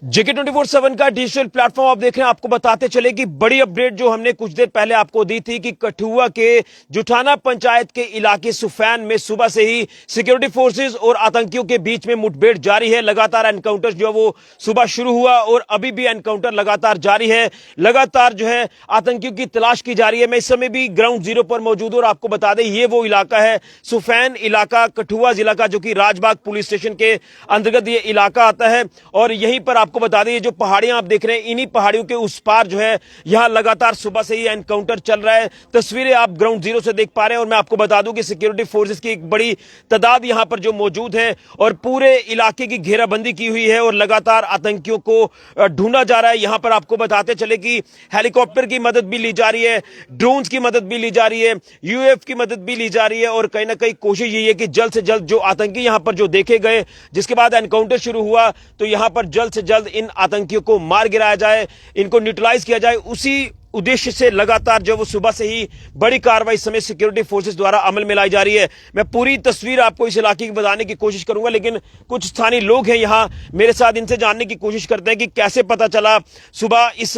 JK24/7 का digital platform आप देख रहे हैं। आपको बताते चले कि बड़ी अपडेट जो हमने कुछ देर पहले आपको दी थी कि कठुआ के जुठाना पंचायत के इलाके सुफैन में सुबह से ही सिक्योरिटी फोर्सेस और आतंकियों के बीच में मुठभेड़ जारी है। लगातार एनकाउंटर जो वो सुबह शुरू हुआ और अभी भी एनकाउंटर लगातार जारी है। लगातार जो है आतंकियों की तलाश की जा रही है। मैं इस समय भी ग्राउंड जीरो पर मौजूद हूं और आपको बता दें ये वो इलाका है सुफैन इलाका कठुआ जिला का, जो कि राजबाग पुलिस स्टेशन के अंतर्गत ये इलाका आता है। और यहीं पर आपको बता दें ये जो पहाड़ियां आप देख रहे हैं, इन्हीं पहाड़ियों के उस पार जो है यहां लगातार सुबह से ही एनकाउंटर चल रहा है। तस्वीरें आप ग्राउंड जीरो से देख पा रहे हैं। और मैं आपको बता दूं कि सिक्योरिटी फोर्सेस की एक बड़ी तादाद यहां पर जो मौजूद है और पूरे इलाके की घेराबंदी की हुई है और लगातार आतंकियों को ढूंढा जा रहा है। यहां पर आपको बताते चले कि हेलीकॉप्टर की मदद भी ली जा रही है, ड्रोन्स की मदद भी ली जा रही है, यूएफ की मदद भी ली जा रही है। और कहीं ना कहीं कोशिश यही है कि जल्द से जल्द जो आतंकी यहां पर जो देखे गए, जिसके बाद एनकाउंटर शुरू हुआ, तो यहां पर जल्द से जल्द इन आतंकियों को मार गिराया जाए, इनको न्यूट्रलाइज किया जाए। उसी उद्देश्य से लगातार जो वो सुबह से ही बड़ी कार्रवाई समय सिक्योरिटी फोर्सेस द्वारा अमल में लाई जा रही है। मैं पूरी तस्वीर आपको इस इलाके की बताने की कोशिश करूंगा, लेकिन कुछ स्थानीय लोग हैं यहां मेरे साथ, इनसे जानने की कोशिश करते हैं कि कैसे पता चला सुबह इस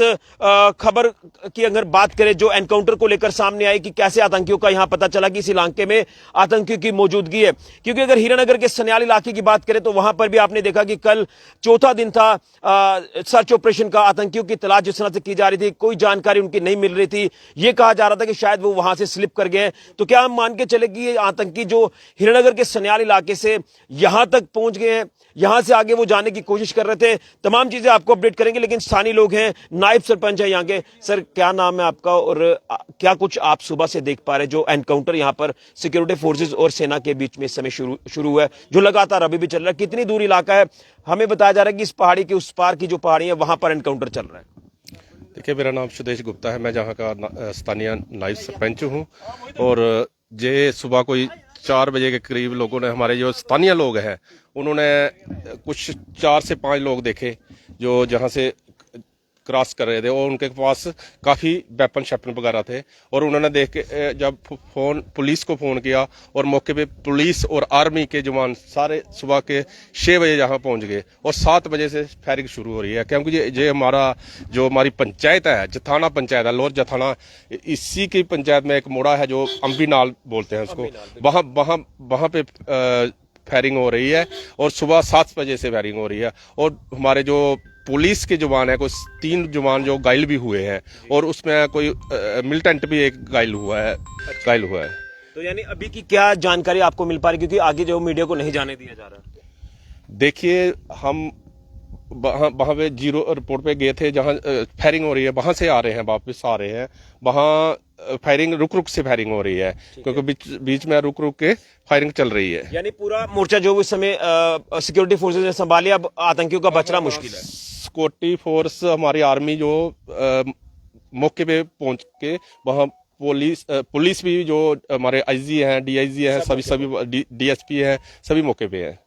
खबर की अगर बात करें जो एनकाउंटर को लेकर सामने आई कि कैसे आतंकियों का यहां पता चला कि इस इलाके में आतंकियों की मौजूदगी है। क्योंकि अगर हीरानगर के सन्याल इलाके की बात करें तो वहां पर भी आपने देखा कि कल चौथा दिन था सर्च ऑपरेशन का। आतंकियों की तलाश जिस तरह से की जा रही थी, कोई जानकारी उनकी नहीं मिल रही थी। यह कहा जा रहा था कि शायद वो वहां से स्लिप कर गए। तो क्या हम मान के चले कि ये आतंकी जो हीरानगर के सन्याल इलाके से यहां तक पहुंच गए हैं, यहां से आगे वो जाने की कोशिश कर रहे थे। तमाम चीजें आपको अपडेट करेंगे, लेकिन स्थानीय लोग हैं, नायब सरपंच है यहाँ के। सर, क्या नाम है आपका और क्या कुछ आप सुबह से देख पा रहे जो एनकाउंटर यहां पर सिक्योरिटी फोर्सेस और सेना के बीच में इस समय शुरू हुआ है, जो लगातार अभी भी चल रहा है? कितनी दूर इलाका है? हमें बताया जा रहा है कि इस पहाड़ी के उस पार की जो पहाड़ी है वहां पर एनकाउंटर चल रहा है। देखिए, मेरा नाम सुदेश गुप्ता है, मैं जहाँ का स्थानीय नायब सरपंच हूँ। और ये सुबह कोई 4 बजे के करीब लोगों ने, हमारे जो स्थानीय लोग हैं, उन्होंने कुछ 4 से 5 लोग देखे जो जहाँ से क्रॉस कर रहे थे और उनके पास काफ़ी वेपन शैपन वगैरह थे। और उन्होंने देख के जब पुलिस को फ़ोन किया और मौके पे पुलिस और आर्मी के जवान सारे सुबह के 6 बजे यहाँ पहुँच गए और 7 बजे से फायरिंग शुरू हो रही है। क्योंकि ये हमारी पंचायत है, जथाना पंचायत है, लोर जथाना, इसी की पंचायत में एक मोड़ा है जो अम्बी नाल बोलते हैं उसको, वहाँ पे फायरिंग हो रही है और सुबह 7 बजे से फायरिंग हो रही है। और हमारे जो पुलिस के जवान है, कुछ 3 जवान जो घायल भी हुए हैं और उसमें कोई मिलिटेंट भी एक घायल हुआ है। तो यानी अभी की क्या जानकारी आपको मिल पा रही, क्योंकि आगे जो मीडिया को नहीं जाने दिया जा रहा? देखिए, हम वहाँ पे जीरो रिपोर्ट पे गए थे, जहाँ फायरिंग हो रही है वहां से आ रहे हैं, वापस आ रहे हैं। वहाँ फायरिंग रुक से फायरिंग हो रही है, क्योंकि बीच में रुक के फायरिंग चल रही है। यानी पूरा मोर्चा जो इस समय सिक्योरिटी फोर्सेस ने संभालिया, अब आतंकियों का बचना मुश्किल है। सिक्योरिटी फोर्स, हमारी आर्मी जो मौके पे पहुंच के, वहाँ पुलिस भी जो हमारे आईजी हैं, डीआईजी हैं, सभी डीएसपी हैं, सभी मौके पे हैं।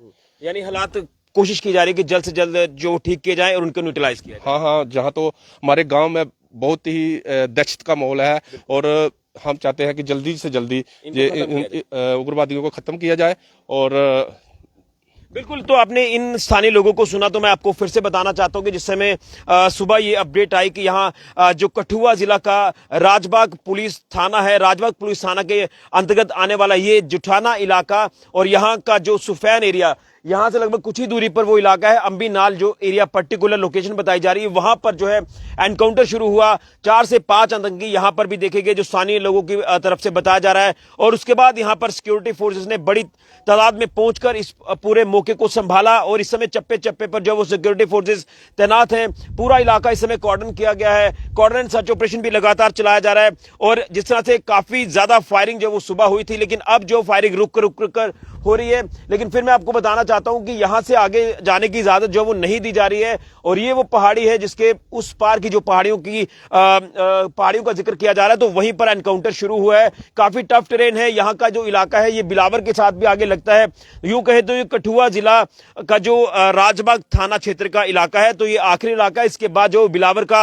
यानी हालात कोशिश की जा रही है कि जल्द से जल्द जो ठीक किए जाए और उनको न्यूट्रलाइज किया जाए। हाँ, जहाँ तो हमारे गांव में बहुत ही दहशत का माहौल है और हम चाहते हैं कि जल्दी से जल्दी उग्रवादियों को खत्म किया जाए। और बिल्कुल, तो आपने इन स्थानीय लोगों को सुना, तो मैं आपको फिर से बताना चाहता हूं कि जिस समय सुबह ये अपडेट आई कि यहाँ जो कठुआ जिला का राजबाग पुलिस थाना है, राजबाग पुलिस थाना के अंतर्गत आने वाला ये जुठाना इलाका और यहाँ का जो सुफैन एरिया, यहां से लगभग कुछ ही दूरी पर वो इलाका है अम्बी नाल, जो एरिया पर्टिकुलर लोकेशन बताई जा रही है, वहां पर जो है एनकाउंटर शुरू हुआ। 4 से 5 आतंकी यहां पर भी देखे गए, जो स्थानीय लोगों की तरफ से बताया जा रहा है। और उसके बाद यहां पर सिक्योरिटी फोर्सेस ने बड़ी तादाद में पहुंचकर इस पूरे मौके को संभाला और इस समय चप्पे चप्पे पर जो वो सिक्योरिटी फोर्सेस तैनात हैं। पूरा इलाका इस समय कॉर्डन किया गया है, कॉर्डन एंड सर्च ऑपरेशन भी लगातार चलाया जा रहा है। और जिस तरह से काफी ज्यादा फायरिंग जो वो सुबह हुई थी, लेकिन अब जो फायरिंग रुक कर हो रही है। लेकिन फिर मैं आपको बताना चाहता हूं कि यहां से आगे जाने की इजाजत जो वो नहीं दी जा रही है। और ये वो पहाड़ी है जिसके उस पार की जो पहाड़ियों का जिक्र किया जा रहा है, तो वहीं पर एनकाउंटर शुरू हुआ है। काफी टफ टेरेन है यहाँ का जो इलाका है, ये बिलावर के साथ भी आगे लगता है। यूं कहे तो ये कठुआ जिला का जो राजबाग थाना क्षेत्र का इलाका है, तो ये आखिरी इलाका है। इसके बाद जो बिलावर का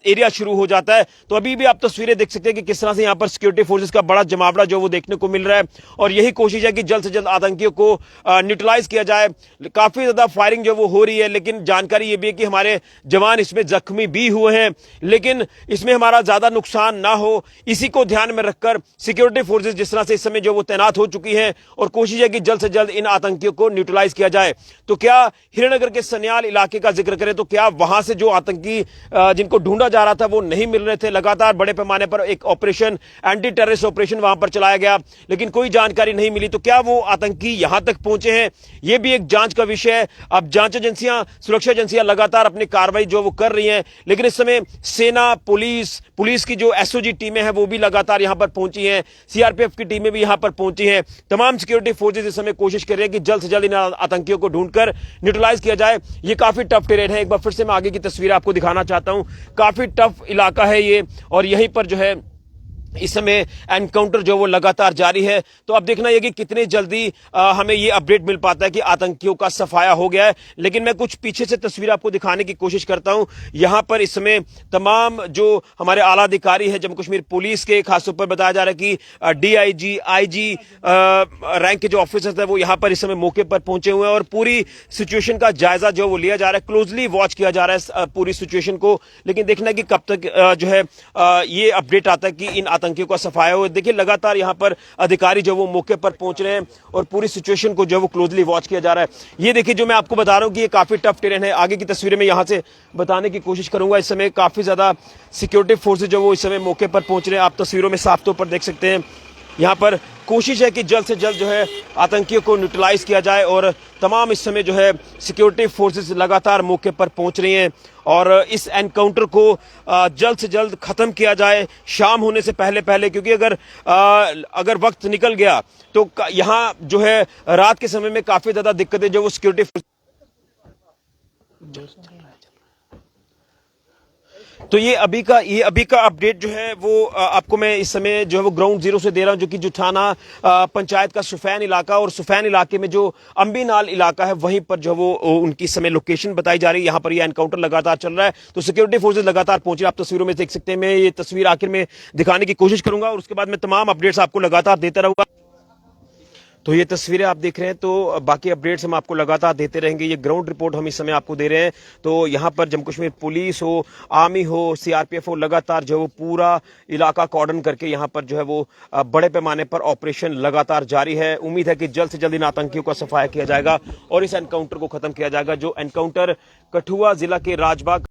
एरिया शुरू हो जाता है। तो अभी भी आप तस्वीरें देख सकते हैं कि किस तरह से यहाँ पर सिक्योरिटी फोर्सेस का बड़ा जमावड़ा जो वो देखने को मिल रहा है। और यही कोशिश है कि जल्द से जल्द आतंकियों को न्यूट्रलाइज किया जाए। काफी ज्यादा फायरिंग जो वो हो रही है, लेकिन जानकारी ये भी है कि हमारे जवान इसमें जख्मी भी हुए हैं, लेकिन इसमें हमारा ज्यादा नुकसान ना हो इसी को ध्यान में रखकर सिक्योरिटी फोर्सेज जिस तरह से इस समय जो वो तैनात हो चुकी हैं और कोशिश है कि जल्द से जल्द इन आतंकियों को न्यूट्रलाइज किया जाए। तो क्या हीरानगर के सन्याल इलाके का जिक्र करें तो क्या वहां से जो आतंकी जिनको ढूंढा जा रहा था वो नहीं मिल रहे थे। लगातार बड़े पैमाने पर एक ऑपरेशन, एंटी टेररिस्ट ऑपरेशन वहां पर चलाया गया, लेकिन कोई जानकारी नहीं मिली। तो क्या वो आतंकी यहां तक पहुंचे हैं, यह भी एक जांच का विषय है। अब जांच एजेंसियां, सुरक्षा एजेंसियां लगातार अपनी कार्रवाई जो वो कर रही हैं, लेकिन इस समय सेना, पुलिस की जो एसओजी टीमें हैं वो भी लगातार यहां पर पहुंची हैं, सीआरपीएफ की टीमें भी यहां पर पहुंची हैं। तमाम सिक्योरिटी फोर्सेज इस समय कोशिश कर रहे हैं कि जल्द से जल्द इन आतंकियों को ढूंढकर न्यूट्रलाइज किया जाए। ये काफी टफ टेरेन है। एक बार फिर से मैं आगे की तस्वीर आपको दिखाना चाहता हूं। काफी टफ इलाका है ये, और यहीं पर जो है इस समय एनकाउंटर जो वो लगातार जारी है। तो अब देखना यह कि कितनी जल्दी हमें ये अपडेट मिल पाता है कि आतंकियों का सफाया हो गया है। लेकिन मैं कुछ पीछे से तस्वीर आपको दिखाने की कोशिश करता हूं। यहां पर इस समय तमाम जो हमारे आला अधिकारी हैं जम्मू कश्मीर पुलिस के, खासतौर पर बताया जा रहा है कि डीआईजी, आईजी रैंक के जो ऑफिसर्स हैं वो यहां पर इस समय मौके पर पहुंचे हुए हैं और पूरी सिचुएशन का जायजा जो वो लिया जा रहा है, क्लोजली वॉच किया जा रहा है पूरी सिचुएशन को। लेकिन देखना है कि कब तक जो है ये अपडेट आता है कि इन आतंकियों का सफाया हो। देखिए लगातार यहां पर अधिकारी जो वो मौके पर पहुंच रहे हैं और पूरी सिचुएशन को जो वो क्लोजली वॉच किया जा रहा है। ये देखिए जो मैं आपको बता रहा हूं कि ये काफी टफ टेरेन है। आगे की तस्वीरें में यहां से बताने की कोशिश करूंगा। इस समय काफी ज्यादा सिक्योरिटी फोर्सेज जो वो इस समय मौके पर पहुंच रहे हैं, आप तस्वीरों में साफ तौर पर देख सकते हैं। यहां पर कोशिश है कि जल्द से जल्द जो है आतंकियों को न्यूट्रलाइज किया जाए और तमाम इस समय जो है सिक्योरिटी फोर्सेस लगातार मौके पर पहुंच रही हैं और इस एनकाउंटर को जल्द से जल्द खत्म किया जाए शाम होने से पहले पहले, क्योंकि अगर वक्त निकल गया तो यहां जो है रात के समय में काफी ज्यादा दिक्कतें जो वो सिक्योरिटी। तो ये अभी का अपडेट जो है वो आपको मैं इस समय जो है वो ग्राउंड जीरो से दे रहा हूं, जो कि जुठाना पंचायत का सुफैन इलाका, और सुफैन इलाके में जो अंबीनाल इलाका है वहीं पर जो वो उनकी समय लोकेशन बताई जा रही है। यहां पर ये एनकाउंटर लगातार चल रहा है, तो सिक्योरिटी फोर्सेज लगातार पहुंच रही है। आप तस्वीरों में देख सकते हैं। मैं ये तस्वीर आखिर में दिखाने की कोशिश करूंगा और उसके बाद मैं तमाम अपडेट्स आपको लगातार देता रहूंगा। तो ये तस्वीरें आप देख रहे हैं, तो बाकी अपडेट्स हम आपको लगातार देते रहेंगे। ये ग्राउंड रिपोर्ट हम इस समय आपको दे रहे हैं। तो यहाँ पर जम्मू कश्मीर पुलिस हो, आर्मी हो, सीआरपीएफ हो, लगातार जो है वो पूरा इलाका कॉर्डन करके यहाँ पर जो है वो बड़े पैमाने पर ऑपरेशन लगातार जारी है। उम्मीद है कि जल्द से जल्द इन आतंकियों का सफाया किया जाएगा और इस एनकाउंटर को खत्म किया जाएगा। जो एनकाउंटर कठुआ जिला के राजबाग